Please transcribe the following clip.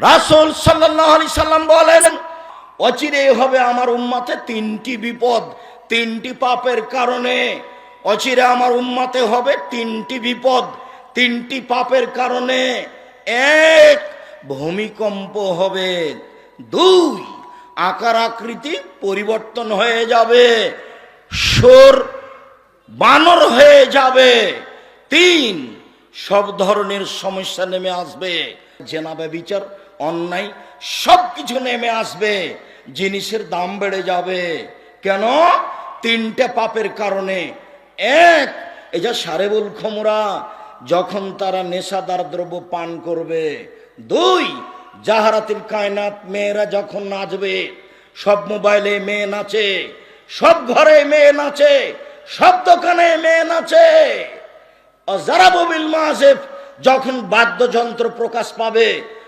রাসূল সাল্লাল্লাহু আলাইহি সাল্লাম বলেন, অচিরে হবে আমার উম্মতে তিনটি বিপদ, তিনটি পাপের কারণে। অচিরে আমার উম্মতে হবে তিনটি বিপদ, তিনটি পাপের কারণে। এক, ভূমিকম্প হবে। দুই, আকার আকৃতি পরিবর্তন হয়ে যাবে, সুর বানর হয়ে যাবে। তিন, সব ধরনের সমস্যা নেমে আসবে, জেনা ব্যভিচার অন্যায় সবকিছু নেমে আসবে, জিনিসের দাম বেড়ে যাবে। কেন? তিনটে পাপের কারণে। এক, এই যে সারেবুল খমরা, যখন তারা নেশাদার দ্রব্য পান করবে। দুই, জাহারাতিল কায়নাত, মেয়েরা যখন নাচবে, সব মোবাইলে মেয়ে নাচে, সব ঘরে মেয়ে নাচে, সব দোকানে মেয়ে নাচে। যারা বিল মাযিফ, যখন বাদ্যযন্ত্র প্রকাশ পাবে,